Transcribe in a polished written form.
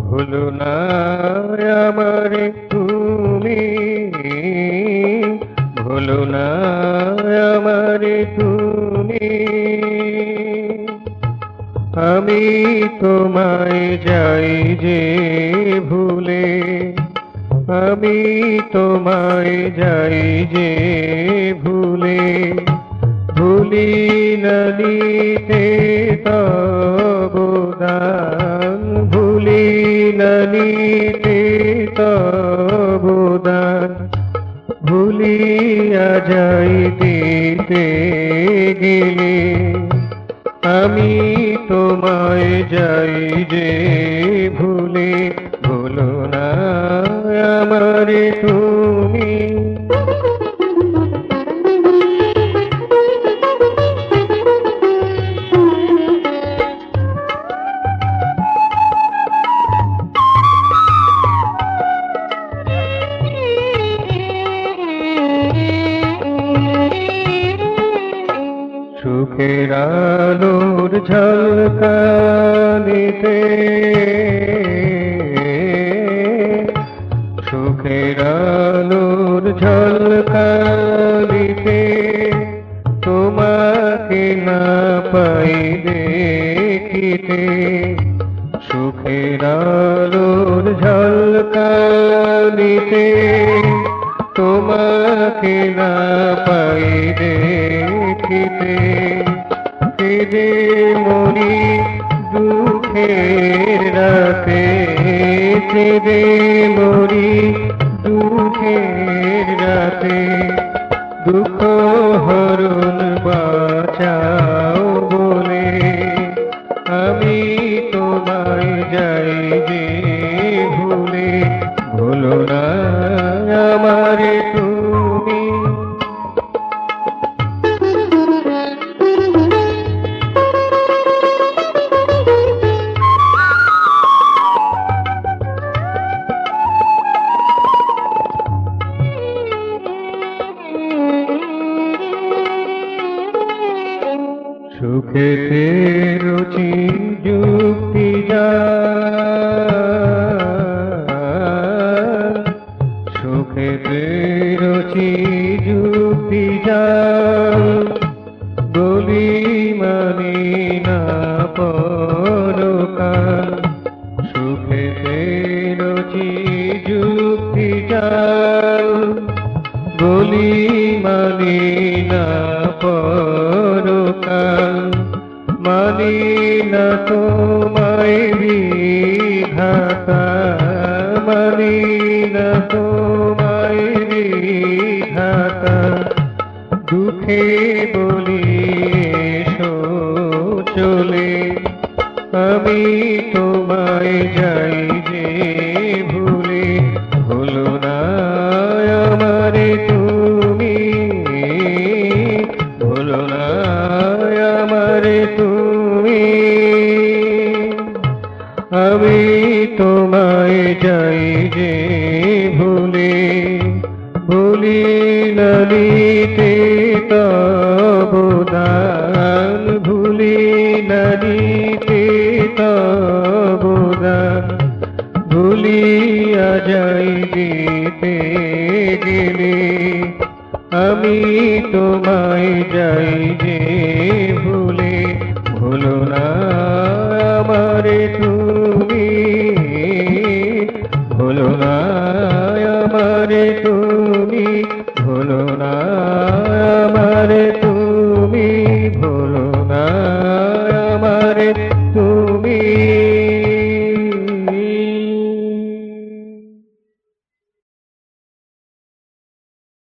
ভুলো না আমারে তুমি, ভুলো না আমারে তুমি, আমি তোমায় যাই যে ভুলে, আমি তোমায় যাই যে ভুলে, ভুলি না নিতে তব দান, ভুলি না নিতে তব দান, ভুলিয়া যাইতে গেলে, আমি তোমায় যাই যে ভুলে, ভুলো না আমারে তুমি। সুখের আলোর ঝলকানিতে, সুখের আলোর ঝলকানিতে, তোমাকে না পাই দেখিতে, সুখের আলোর ঝলকানিতে, তোমাকে না পাই দেখিতে, কেঁদে মরি দুঃখের রাতে, কেঁদে মরি দুঃখের রাতে, দুঃখ হরণ বাঁচাও বলে, আমি তোমায় যাই যে ভুলে, ভুলো না আমারে তুমি। সুখেতে রুচি যুক্তি যার, সুখেতে রুচি যুক্তি যার, বলি মানি না পরকাল, সুখেতে রুচি যুক্তি যার, বলি মানি না পরকাল, মানি না তোমায় বিধাতা, মানি না তোমায় বিধাতা, দুঃখে বলি এসো চলে, আমি তোমায় যাই যে ভুলে, ভুলো না আমারে তুমি, ভুলো না আমারে তুমি, আমি তোমায় যাই যে ভুলে, ভুলি না নিতে তব দান, ভুলি না নিতে তব দান, ভুলিয়া যাই দিতে গেলে, আমি তোমায় যাই যে ভুলে, ভুলো না আমারে তুমি।